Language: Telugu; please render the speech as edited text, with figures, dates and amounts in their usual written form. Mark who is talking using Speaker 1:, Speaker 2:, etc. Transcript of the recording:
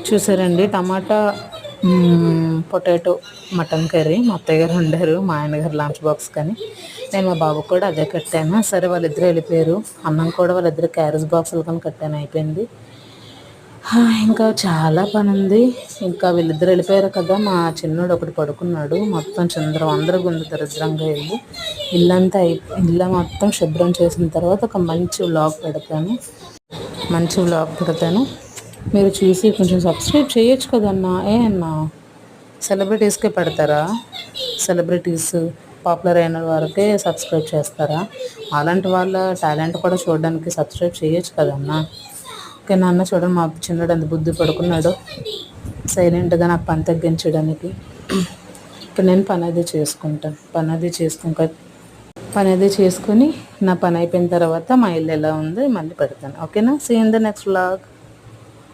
Speaker 1: చూసారండి టమాటా పొటాటో మటన్ కర్రీ మా అత్తయ్య గారు వండారు, మా ఆయన గారు లంచ్ బాక్స్ కానీ నేను మా బాబు కూడా అదే కట్టాను. సరే వాళ్ళిద్దరు వెళ్ళిపోయారు. అన్నం కూడా వాళ్ళిద్దరు క్యారేజ్ బాక్సులు కానీ కట్టాను, అయిపోయింది. ఇంకా చాలా పని ఉంది. ఇంకా వీళ్ళిద్దరు వెళ్ళిపోయారు కదా, మా చిన్నోడు ఒకటి పడుకున్నాడు. మొత్తం అందరూ గుండు దరిద్రంగా వెళ్ళి ఇల్లు మొత్తం శుభ్రం చేసిన తర్వాత ఒక మంచి వ్లాగ్ పెడతాను. మీరు చూసి కొంచెం సబ్స్క్రైబ్ చేయొచ్చు కదన్నా. అన్నా సెలబ్రిటీస్కే పెడతారా? సెలబ్రిటీస్ పాపులర్ అయిన వారికే సబ్స్క్రైబ్ చేస్తారా? అలాంటి వాళ్ళ టాలెంట్ కూడా చూడడానికి సబ్స్క్రైబ్ చేయొచ్చు కదన్నా. ఓకే నాన్న, చూడండి మా చిన్నడు అంత బుద్ధి పడుకున్నాడు సైలెంట్గా నాకు పని తగ్గించడానికి. ఇప్పుడు నేను పని అది చేసుకొని నా పని అయిపోయిన తర్వాత మా ఇల్లు ఎలా ఉందో మళ్ళీ పెడతాను. ఓకేనా? See in the next vlog.